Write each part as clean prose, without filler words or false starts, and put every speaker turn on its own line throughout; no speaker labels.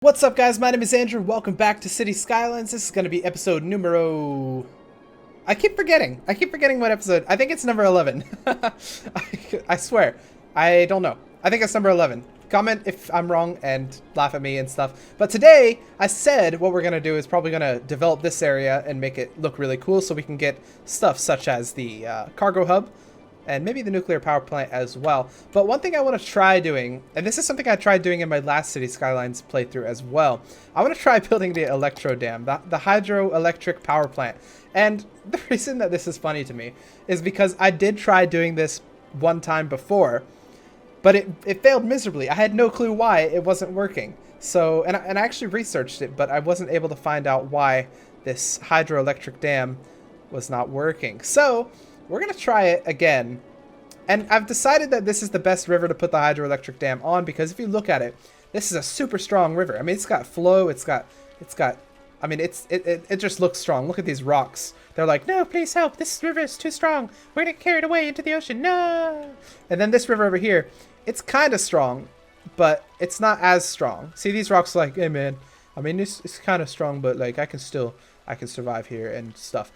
What's up, guys? My name is Andrew. Welcome back to City Skylines. This is going to be episode numero... I keep forgetting what episode. I think it's number 11. I swear. I don't know. I think it's number 11. Comment if I'm wrong and laugh at me and stuff. But today, I said what we're going to do is probably going to develop this area and make it look really cool so we can get stuff such as the cargo hub. And maybe the nuclear power plant as well. But one thing I want to try doing, and this is something I tried doing in my last City Skylines playthrough as well. I want to try building the electro dam, the hydroelectric power plant. And the reason that this is funny to me is because I did try doing this one time before, but it failed miserably. I had no clue why it wasn't working. So, and I actually researched it, but I wasn't able to find out why this hydroelectric dam was not working. So we're going to try it again. And I've decided that this is the best river to put the hydroelectric dam on because if you look at it, this is a super strong river. I mean, it's got flow, it just looks strong. Look at these rocks. They're like, no, please help. This river is too strong. We're going to get carried away into the ocean. No. And then this river over here, it's kind of strong, but it's not as strong. See, these rocks are like, hey, man, I mean, it's kind of strong, but like I can survive here and stuff.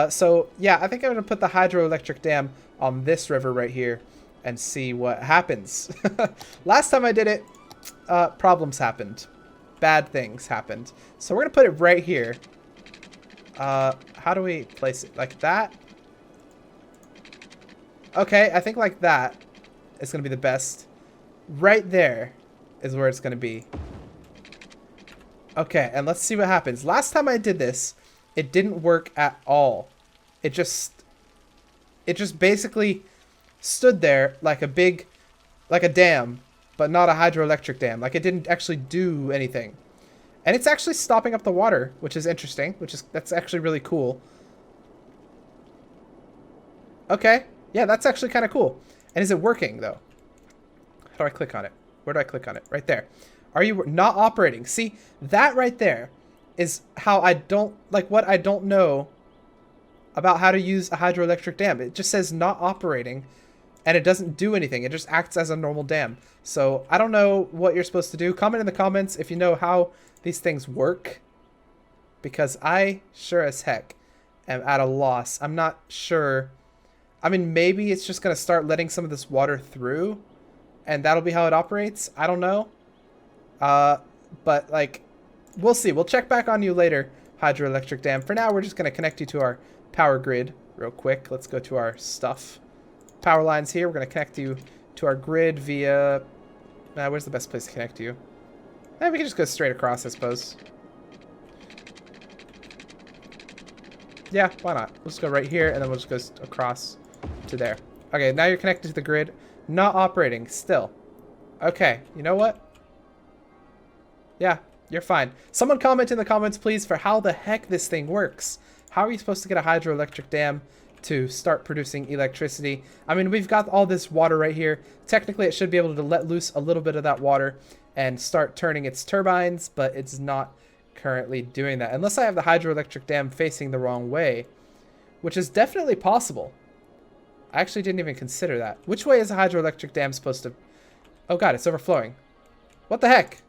So yeah, I think I'm going to put the hydroelectric dam on this river right here and see what happens. Last time I did it, problems happened. Bad things happened. So we're going to put it right here. How do we place it? Like that? Okay, I think like that is going to be the best. Right there is where it's going to be. Okay, and let's see what happens. Last time I did this, it didn't work at all. It just basically stood there like a dam, but not a hydroelectric dam. Like it didn't actually do anything. And it's actually stopping up the water, which is interesting, that's actually really cool. Okay. Yeah, that's actually kind of cool. And is it working though? How do I click on it? Where do I click on it? Right there. Are you not operating? See, that right there is how what I don't know about how to use a hydroelectric dam. It just says not operating and it doesn't do anything. It just acts as a normal dam. So I don't know what you're supposed to do. Comment in the comments if you know how these things work, because I sure as heck am at a loss. I'm not sure. I mean, maybe it's just going to start letting some of this water through and that'll be how it operates. I don't know. But like, we'll see. We'll check back on you later, hydroelectric dam. For now, we're just going to connect you to our power grid real quick. Let's go to our stuff. Power lines here. We're going to connect you to our grid via... where's the best place to connect you? We can just go straight across, I suppose. Yeah, why not? We'll just go right here, and then we'll just go across to there. Okay, now you're connected to the grid. Not operating, still. Okay, you know what? Yeah, you're fine. Someone comment in the comments, please, for how the heck this thing works. How are you supposed to get a hydroelectric dam to start producing electricity? I mean, we've got all this water right here. Technically, it should be able to let loose a little bit of that water and start turning its turbines, but it's not currently doing that. Unless I have the hydroelectric dam facing the wrong way, which is definitely possible. I actually didn't even consider that. Which way is a hydroelectric dam supposed to... Oh god, it's overflowing. What the heck?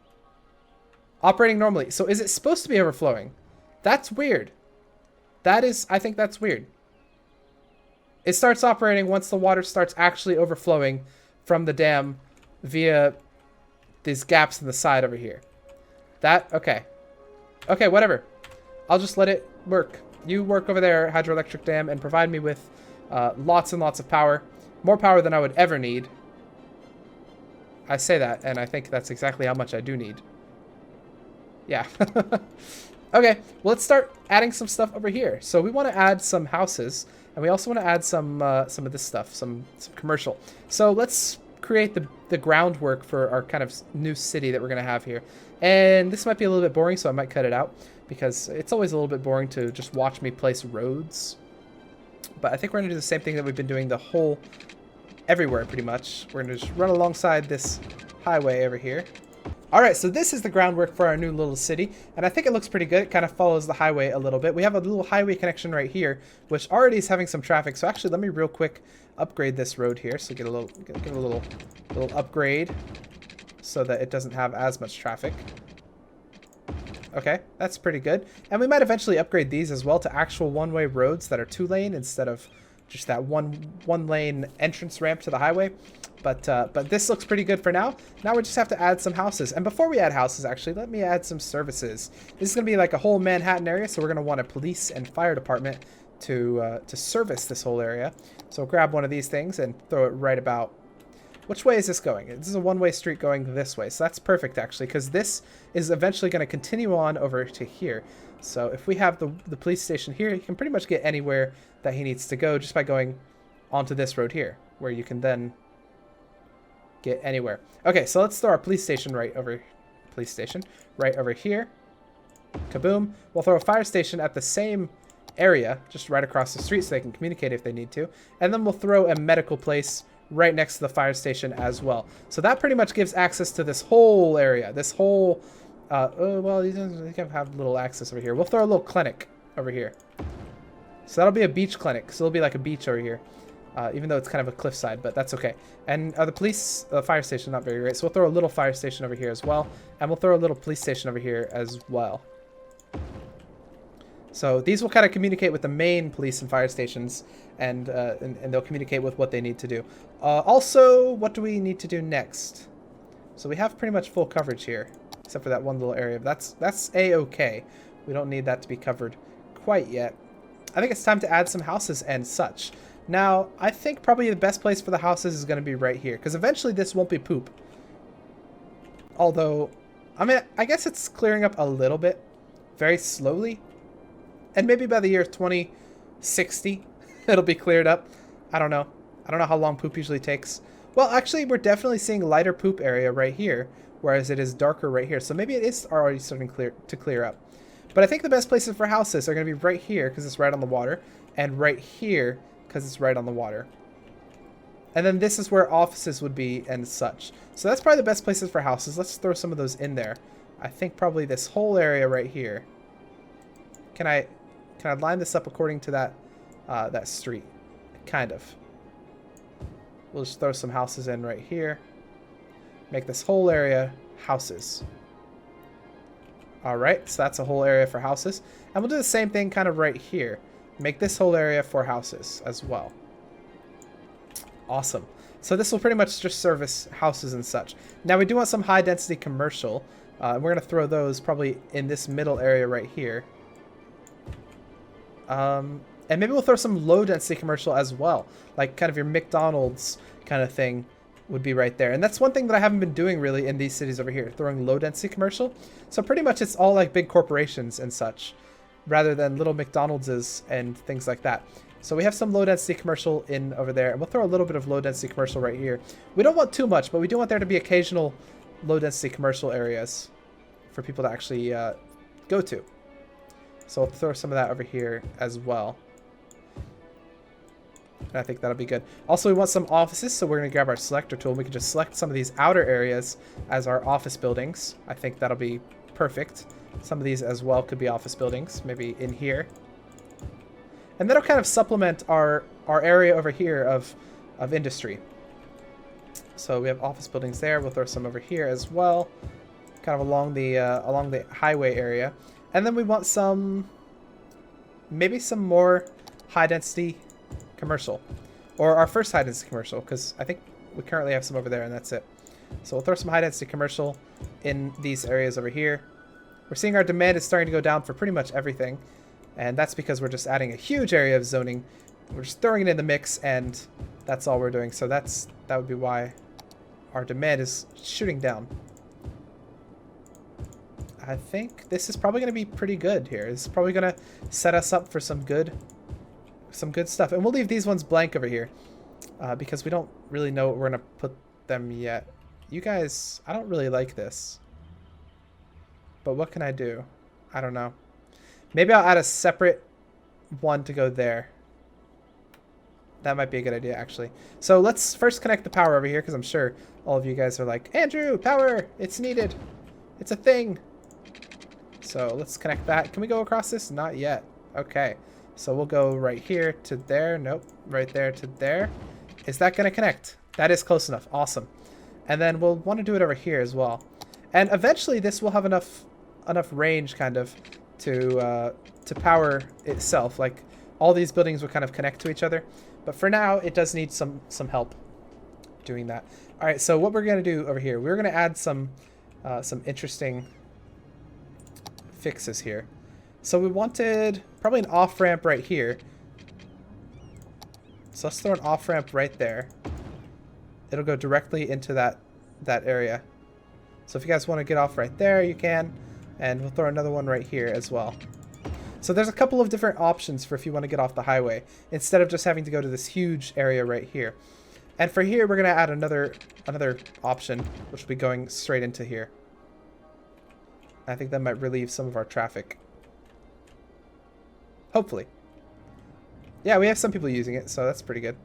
Operating normally. So is it supposed to be overflowing? That's weird. I think that's weird. It starts operating once the water starts actually overflowing from the dam via these gaps in the side over here. Okay. Okay, whatever. I'll just let it work. You work over there, hydroelectric dam, and provide me with lots and lots of power. More power than I would ever need. I say that, and I think that's exactly how much I do need. Yeah. Okay, well, let's start adding some stuff over here. So we want to add some houses, and we also want to add some of this stuff, some commercial. So let's create the groundwork for our kind of new city that we're going to have here. And this might be a little bit boring, so I might cut it out, because it's always a little bit boring to just watch me place roads. But I think we're going to do the same thing that we've been doing everywhere, pretty much. We're going to just run alongside this highway over here. Alright, so this is the groundwork for our new little city, and I think it looks pretty good. It kind of follows the highway a little bit. We have a little highway connection right here, which already is having some traffic. So actually, let me real quick upgrade this road here. So get a little upgrade so that it doesn't have as much traffic. Okay, that's pretty good. And we might eventually upgrade these as well to actual one-way roads that are 2-lane instead of just that one-lane entrance ramp to the highway. But this looks pretty good for now. Now we just have to add some houses. And before we add houses, actually, let me add some services. This is going to be like a whole Manhattan area, so we're going to want a police and fire department to service this whole area. So we'll grab one of these things and throw it right about... Which way is this going? This is a one-way street going this way. So that's perfect, actually, because this is eventually going to continue on over to here. So if we have the police station here, he can pretty much get anywhere that he needs to go just by going onto this road here, where you can then get anywhere. Okay, so let's throw our police station right over here. Kaboom. We'll throw a fire station at the same area, just right across the street, so they can communicate if they need to. And then we'll throw a medical place right next to the fire station as well. So that pretty much gives access to this whole area. This whole, well, you can have little access over here. We'll throw a little clinic over here. So that'll be a beach clinic. So it'll be like a beach over here. Even though it's kind of a cliffside, but that's okay. And the fire station, not very great. So we'll throw a little fire station over here as well. And we'll throw a little police station over here as well. So these will kind of communicate with the main police and fire stations, and they'll communicate with what they need to do. Also, what do we need to do next? So we have pretty much full coverage here, except for that one little area. That's A-okay. We don't need that to be covered quite yet. I think it's time to add some houses and such. Now, I think probably the best place for the houses is going to be right here, because eventually this won't be poop. Although, I mean, I guess it's clearing up a little bit, very slowly. And maybe by the year 2060, it'll be cleared up. I don't know. I don't know how long poop usually takes. Well, actually, we're definitely seeing lighter poop area right here, whereas it is darker right here. So maybe it is already starting to clear up. But I think the best places for houses are going to be right here, because it's right on the water, and right here, because it's right on the water. And then this is where offices would be and such. So that's probably the best places for houses. Let's throw some of those in there. I think probably this whole area right here. Can I line this up according to that street? Kind of. We'll just throw some houses in right here. Make this whole area houses. Alright, so that's a whole area for houses. And we'll do the same thing kind of right here. Make this whole area for houses as well. Awesome. So this will pretty much just service houses and such. Now we do want some high density commercial. We're going to throw those probably in this middle area right here. And maybe we'll throw some low density commercial as well. Like kind of your McDonald's kind of thing would be right there. And that's one thing that I haven't been doing really in these cities over here, throwing low density commercial. So pretty much it's all like big corporations and such, rather than little McDonald's and things like that. So we have some low density commercial in over there, and we'll throw a little bit of low density commercial right here. We don't want too much, but we do want there to be occasional low density commercial areas for people to actually go to. So we'll throw some of that over here as well. And I think that'll be good. Also, we want some offices, so we're going to grab our selector tool. We can just select some of these outer areas as our office buildings. I think that'll be perfect. Some of these as well could be office buildings, maybe in here. And that'll kind of supplement our area over here of industry. So we have office buildings there. We'll throw some over here as well, kind of along the highway area. And then we want maybe some more high density commercial, or our first high density commercial, because I think we currently have some over there, and that's it. So we'll throw some high density commercial in these areas over here. We're seeing our demand is starting to go down for pretty much everything, and that's because we're just adding a huge area of zoning. We're just throwing it in the mix, and that's all we're doing. So that would be why our demand is shooting down. I think this is probably going to be pretty good here. It's probably going to set us up for some good stuff. And we'll leave these ones blank over here because we don't really know what we're going to put them yet. You guys, I don't really like this. But what can I do? I don't know. Maybe I'll add a separate one to go there. That might be a good idea, actually. So let's first connect the power over here, because I'm sure all of you guys are like, Andrew, power! It's needed. It's a thing. So let's connect that. Can we go across this? Not yet. Okay. So we'll go right here to there. Nope. Right there to there. Is that going to connect? That is close enough. Awesome. And then we'll want to do it over here as well. And eventually this will have enough enough range kind of to power itself. Like all these buildings would kind of connect to each other. But for now, it does need some help doing that. All right, so what we're gonna do over here, we're gonna add some interesting fixes here. So we wanted probably an off-ramp right here. So let's throw an off-ramp right there. It'll go directly into that area. So if you guys want to get off right there, you can. And we'll throw another one right here as well. So there's a couple of different options for if you want to get off the highway, instead of just having to go to this huge area right here. And for here, we're going to add another option, which will be going straight into here. I think that might relieve some of our traffic. Hopefully. Yeah, we have some people using it, so that's pretty good.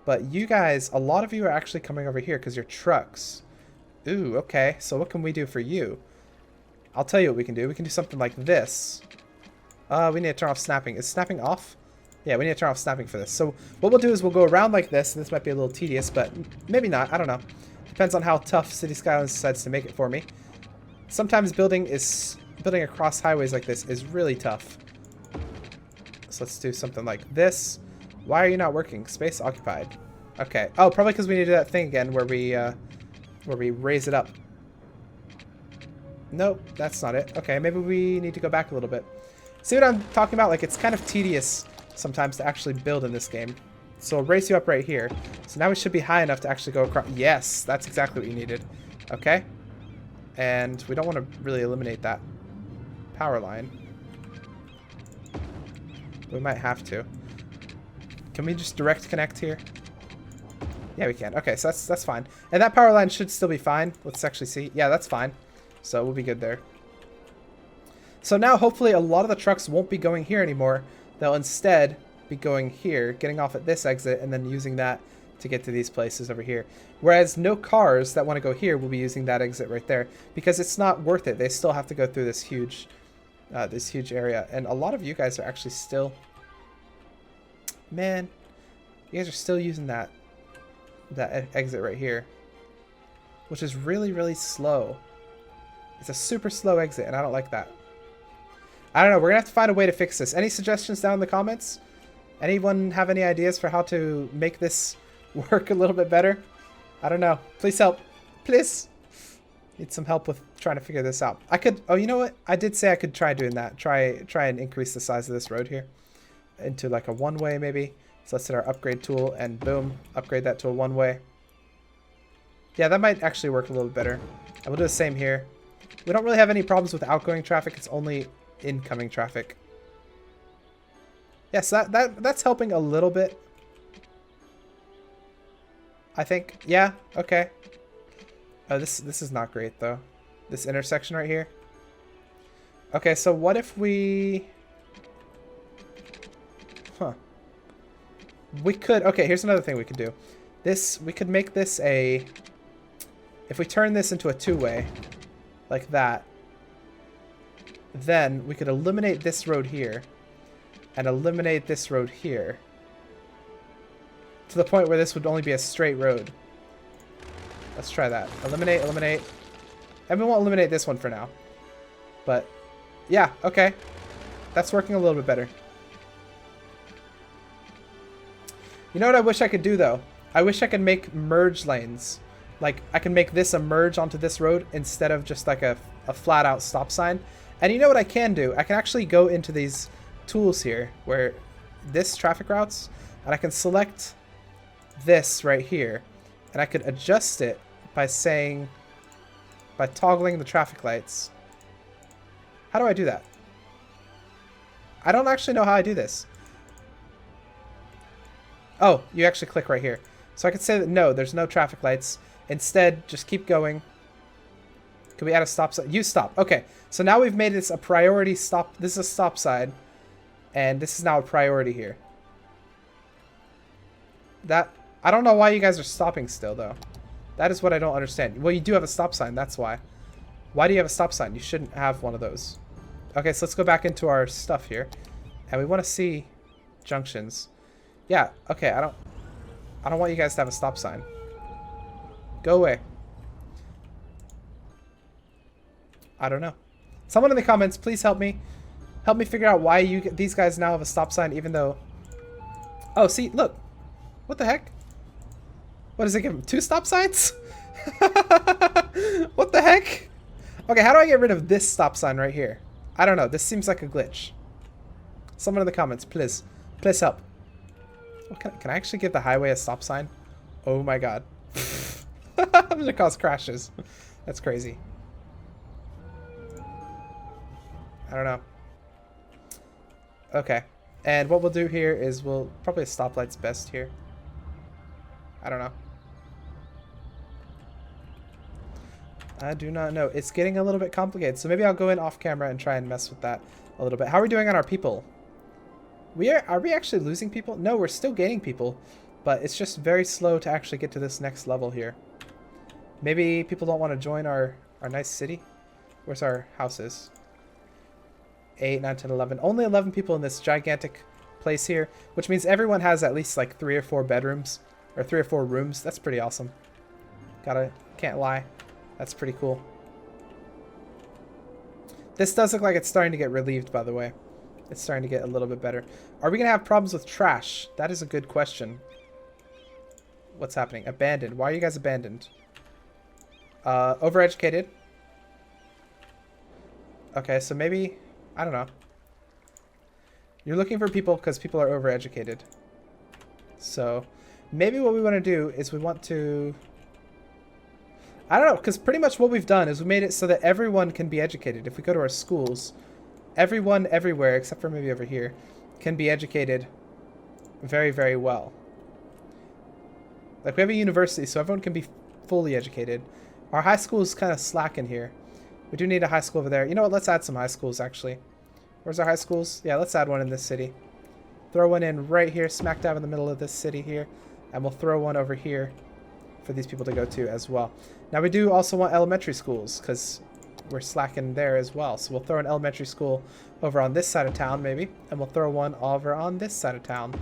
But you guys, a lot of you are actually coming over here because you're trucks. Ooh, okay. So what can we do for you? I'll tell you what we can do. We can do something like this. We need to turn off snapping. Is snapping off? Yeah, we need to turn off snapping for this. So what we'll do is we'll go around like this. And this might be a little tedious, but maybe not. I don't know. Depends on how tough City Skylines decides to make it for me. Sometimes building across highways like this is really tough. So let's do something like this. Why are you not working? Space occupied. Okay. Oh, probably because we need to do that thing again where we raise it up. Nope, that's not it. Okay, maybe we need to go back a little bit. See what I'm talking about? Like, it's kind of tedious sometimes to actually build in this game. So I'll raise you up right here. So now we should be high enough to actually go across. Yes, that's exactly what you needed. Okay. And we don't want to really eliminate that power line. We might have to. Can we just direct connect here? Yeah, we can. Okay, so that's fine. And that power line should still be fine. Let's actually see. Yeah, that's fine. So we'll be good there. So now hopefully a lot of the trucks won't be going here anymore. They'll instead be going here, getting off at this exit, and then using that to get to these places over here. Whereas no cars that want to go here will be using that exit right there, because it's not worth it. They still have to go through this huge area. And a lot of you guys are actually still... Man, you guys are still using that exit right here, which is really, really slow. It's a super slow exit, and I don't like that. I don't know. We're going to have to find a way to fix this. Any suggestions down in the comments? Anyone have any ideas for how to make this work a little bit better? I don't know. Please help. Please. Need some help with trying to figure this out. I could... Oh, you know what? I did say I could try doing that. Try and increase the size of this road here into like a one-way maybe. So let's hit our upgrade tool and boom, upgrade that to a one-way. Yeah, that might actually work a little better. And we'll do the same here. We don't really have any problems with outgoing traffic. It's only incoming traffic. Yes, that's helping a little bit. I think. Yeah, okay. Oh, this is not great though. This intersection right here. Okay, so what if we... Huh. We could... Okay, here's another thing we could do. We could make this a... If we turn this into a two-way, like that, then we could eliminate this road here and eliminate this road here to the point where this would only be a straight road. Let's try that. Eliminate, eliminate. And we won't eliminate this one for now. But, yeah, okay. That's working a little bit better. You know what I wish I could do, though? I wish I could make merge lanes. Like, I can make this a merge onto this road instead of just like a flat-out stop sign. And you know what I can do? I can actually go into these tools here where this traffic routes, and I can select this right here. And I could adjust it by saying, by toggling the traffic lights. How do I do that? I don't actually know how I do this. Oh, you actually click right here. So I could say that no, there's no traffic lights. Instead, just keep going. Can we add a stop sign? Use stop. Okay, so now we've made this a priority stop. This is a stop sign. And this is now a priority here. I don't know why you guys are stopping still, though. That is what I don't understand. Well, you do have a stop sign. That's why. Why do you have a stop sign? You shouldn't have one of those. Okay, so let's go back into our stuff here. And we want to see junctions. Yeah, okay, I don't want you guys to have a stop sign. Go away. I don't know. Someone in the comments, please help me. Help me figure out why these guys now have a stop sign, even though... Oh, see, look. What the heck? What does it give them? 2 stop signs? What the heck? Okay, how do I get rid of this stop sign right here? I don't know. This seems like a glitch. Someone in the comments, please. Please help. What can I actually give the highway a stop sign? Oh my god. I'm gonna cause crashes. That's crazy. I don't know. Okay. And what we'll do here is we'll probably a stoplight's best here. I don't know. I do not know. It's getting a little bit complicated. So maybe I'll go in off camera and try and mess with that a little bit. How are we doing on our people? Are we actually losing people? No, we're still gaining people, but it's just very slow to actually get to this next level here. Maybe people don't want to join our nice city. Where's our houses? 8, 9, 10, 11. Only 11 people in this gigantic place here, which means everyone has at least like 3 or 4 bedrooms or 3 or 4 rooms. That's pretty awesome. Can't lie. That's pretty cool. This does look like it's starting to get relieved, by the way. It's starting to get a little bit better. Are we going to have problems with trash? That is a good question. What's happening? Abandoned. Why are you guys abandoned? Overeducated. Okay, so maybe... I don't know. You're looking for people because people are overeducated. So maybe what we want to do is we want to... I don't know, because pretty much what we've done is we made it so that everyone can be educated. If we go to our schools, everyone everywhere, except for maybe over here, can be educated very, very well. Like, we have a university, so everyone can be fully educated. Our high school is kind of slack in here. We do need a high school over there. You know what? Let's add some high schools, actually. Where's our high schools? Yeah, let's add one in this city. Throw one in right here, smack dab in the middle of this city here. And we'll throw one over here for these people to go to as well. Now, we do also want elementary schools, because we're slacking there as well. So we'll throw an elementary school over on this side of town, maybe. And we'll throw one over on this side of town.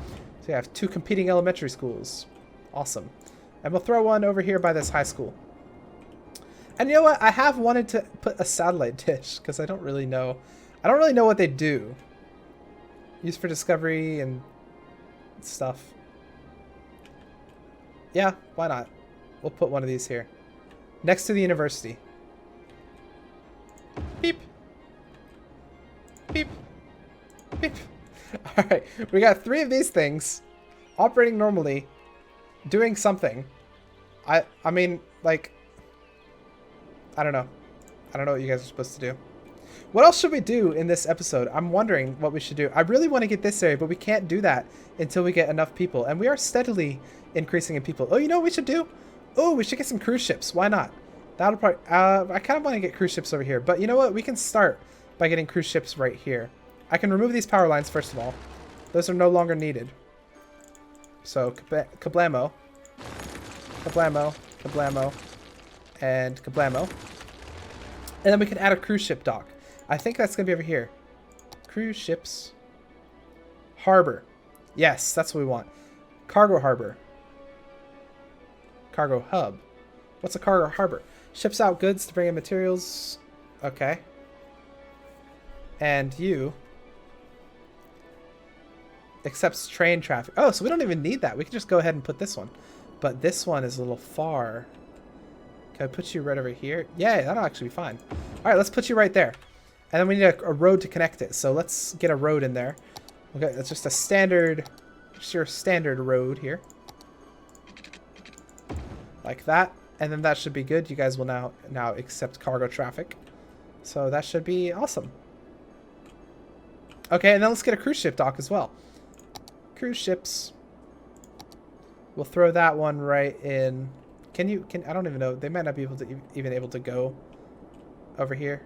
So we have 2 competing elementary schools. Awesome. And we'll throw one over here by this high school. And you know what? I have wanted to put a satellite dish, because I don't really know. I don't really know what they do. Used for discovery and stuff. Yeah, why not? We'll put one of these here. Next to the university. Beep. Beep. Beep. Alright, we got 3 of these things operating normally, doing something. I mean, like, I don't know. I don't know what you guys are supposed to do. What else should we do in this episode? I'm wondering what we should do. I really want to get this area, but we can't do that until we get enough people. And we are steadily increasing in people. Oh, you know what we should do? Oh, we should get some cruise ships. Why not? That'll probably... I kind of want to get cruise ships over here. But you know what? We can start by getting cruise ships right here. I can remove these power lines, first of all. Those are no longer needed. So, kablamo. Kablamo. Kablamo. And kablamo. And then we can add a cruise ship dock. I think that's going to be over here. Cruise ships. Harbor. Yes, that's what we want. Cargo harbor. Cargo hub. What's a cargo harbor? Ships out goods to bring in materials. Okay. And you accepts train traffic. Oh, so we don't even need that. We can just go ahead and put this one. But this one is a little far. Can I put you right over here? Yeah, that'll actually be fine. All right, let's put you right there. And then we need a road to connect it. So let's get a road in there. Okay, it's just a standard, just your standard road here. Like that. And then that should be good. You guys will now accept cargo traffic. So that should be awesome. Okay, and then let's get a cruise ship dock as well. Cruise ships. We'll throw that one right in. I don't even know. They might not be able to even able to go over here.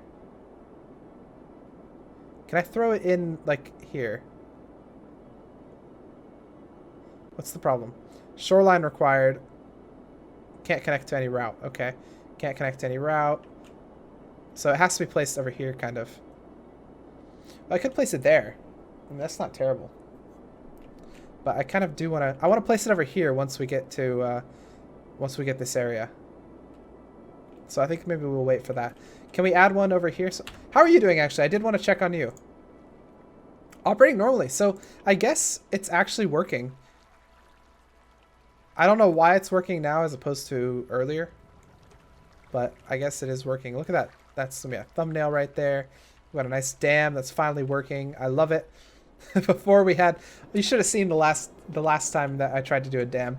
Can I throw it in like here? What's the problem? Shoreline required. Can't connect to any route. Okay. Can't connect to any route. So it has to be placed over here, kind of. Well, I could place it there. I mean, that's not terrible. But I kind of do want to... I want to place it over here once we get to... once we get this area. So I think maybe we'll wait for that. Can we add one over here? So, how are you doing, actually? I did want to check on you. Operating normally. So I guess it's actually working. I don't know why it's working now as opposed to earlier. But I guess it is working. Look at that. That's a thumbnail right there. We got a nice dam that's finally working. I love it. Before we had... You should have seen the last time that I tried to do a dam.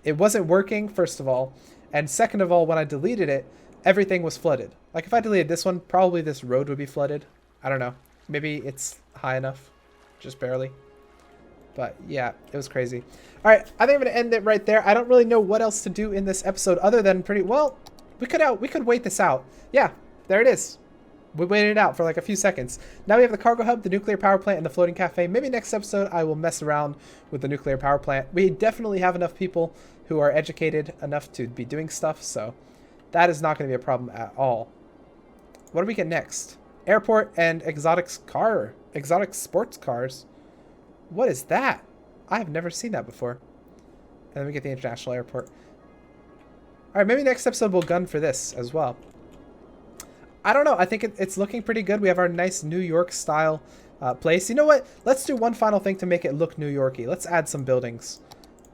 It wasn't working, first of all. And second of all, when I deleted it, everything was flooded. Like if I deleted this one, probably this road would be flooded. I don't know. Maybe it's high enough. Just barely. But yeah, it was crazy. All right, I think I'm going to end it right there. I don't really know what else to do in this episode other than well, we could wait this out. Yeah, there it is. We waited it out for like a few seconds. Now we have the cargo hub, the nuclear power plant, and the floating cafe. Maybe next episode I will mess around with the nuclear power plant. We definitely have enough people who are educated enough to be doing stuff, so that is not going to be a problem at all. What do we get next? Airport and exotic sports cars. What is that? I have never seen that before. And then we get the international airport. All right, maybe next episode we'll gun for this as well. I don't know. I think it's looking pretty good. We have our nice New York style place. You know what? Let's do one final thing to make it look New Yorky. Let's add some buildings.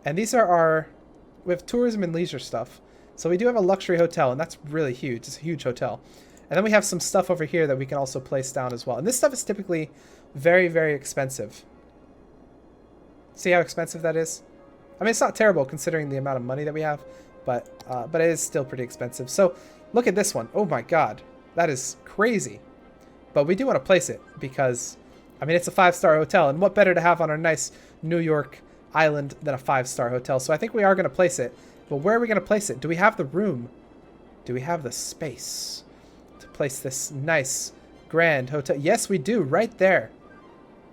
And these are our... We have tourism and leisure stuff. So we do have a luxury hotel, and that's really huge. It's a huge hotel. And then we have some stuff over here that we can also place down as well. And this stuff is typically very, very expensive. See how expensive that is? I mean, it's not terrible considering the amount of money that we have, but it is still pretty expensive. So look at this one. Oh my God. That is crazy. But we do want to place it because, I mean, it's a 5-star hotel. And what better to have on our nice New York island than a 5-star hotel? So I think we are going to place it. But where are we going to place it? Do we have the room? Do we have the space to place this nice grand hotel? Yes, we do. Right there.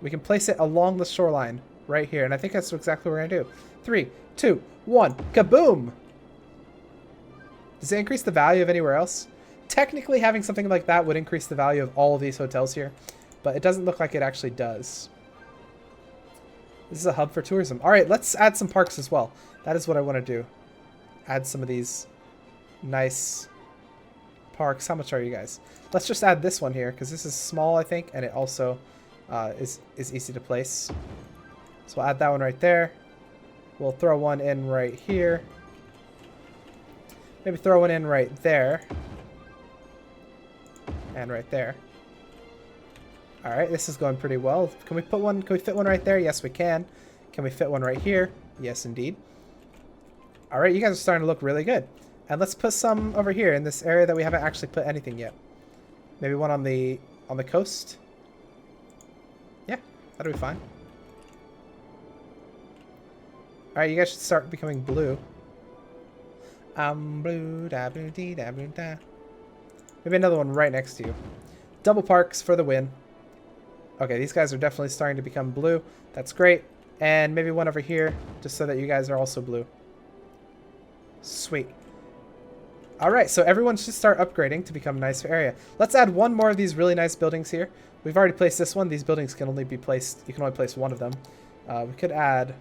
We can place it along the shoreline right here. And I think that's exactly what we're going to do. 3, 2, 1. Kaboom! Does it increase the value of anywhere else? Technically, having something like that would increase the value of all of these hotels here, but it doesn't look like it actually does. This is a hub for tourism. All right, let's add some parks as well. That is what I want to do. Add some of these nice parks. How much are you guys? Let's just add this one here because this is small, I think, and it also is easy to place. So we'll add that one right there. We'll throw one in right here. Maybe throw one in right there. And right there. All right, this is going pretty well. Can we put one? Can we fit one right there? Yes, we can. Can we fit one right here? Yes, indeed. All right, you guys are starting to look really good. And let's put some over here in this area that we haven't actually put anything yet. Maybe one on the coast. Yeah, that'll be fine. All right, you guys should start becoming blue. Blue, da blue, dee, da blue, da. Maybe another one right next to you. Double parks for the win. Okay, these guys are definitely starting to become blue. That's great. And maybe one over here, just so that you guys are also blue. Sweet. All right, so everyone should start upgrading to become a nicer area. Let's add one more of these really nice buildings here. We've already placed this one. These buildings can only be placed, you can only place one of them. We could add,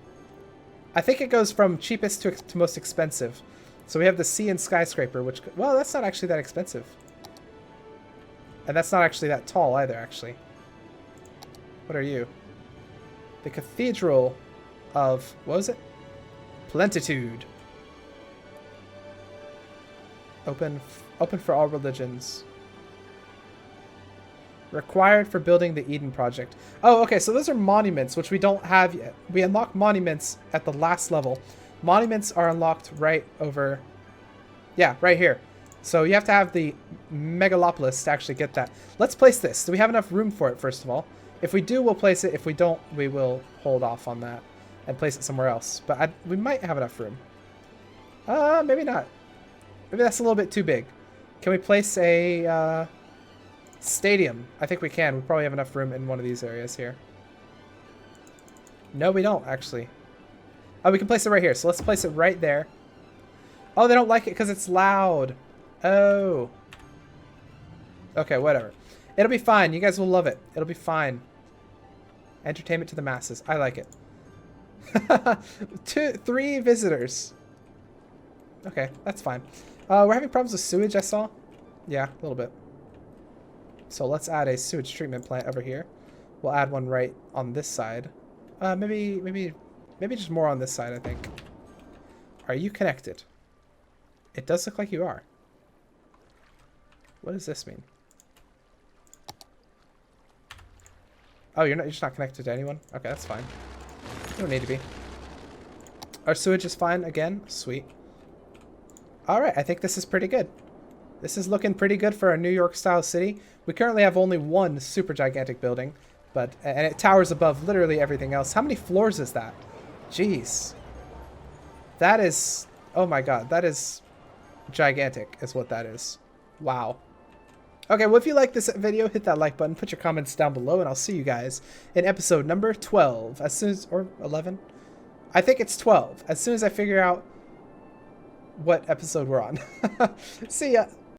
I think it goes from cheapest to most expensive. So we have the sea and skyscraper, which, well, that's not actually that expensive. And that's not actually that tall either, actually. What are you? The Cathedral of, what was it? Plentitude. Open for all religions. Required for building the Eden Project. Oh, okay, so those are monuments, which we don't have yet. We unlock monuments at the last level. Monuments are unlocked right over... Yeah, right here. So you have to have the megalopolis to actually get that. Let's place this. Do we have enough room for it, first of all? If we do, we'll place it. If we don't, we will hold off on that and place it somewhere else. But we might have enough room. Maybe not. Maybe that's a little bit too big. Can we place a stadium? I think we can. We probably have enough room in one of these areas here. No, we don't, actually. Oh, we can place it right here. So let's place it right there. Oh, they don't like it because it's loud. Oh. Okay, whatever. It'll be fine. You guys will love it. It'll be fine. Entertainment to the masses. I like it. 3 visitors. Okay, that's fine. We're having problems with sewage, I saw. Yeah, a little bit. So let's add a sewage treatment plant over here. We'll add one right on this side. Maybe just more on this side, I think. Are you connected? It does look like you are. What does this mean? Oh, you're just not connected to anyone? Okay, that's fine. You don't need to be. Our sewage is fine again. Sweet. Alright, I think this is pretty good. This is looking pretty good for a New York style city. We currently have only one super gigantic building, and it towers above literally everything else. How many floors is that? Jeez. That is, oh my god, that is gigantic is what that is. Wow. Okay, well, if you like this video, hit that like button, put your comments down below, and I'll see you guys in episode number 12 as soon as, or 11? I think it's 12, as soon as I figure out what episode we're on. See ya.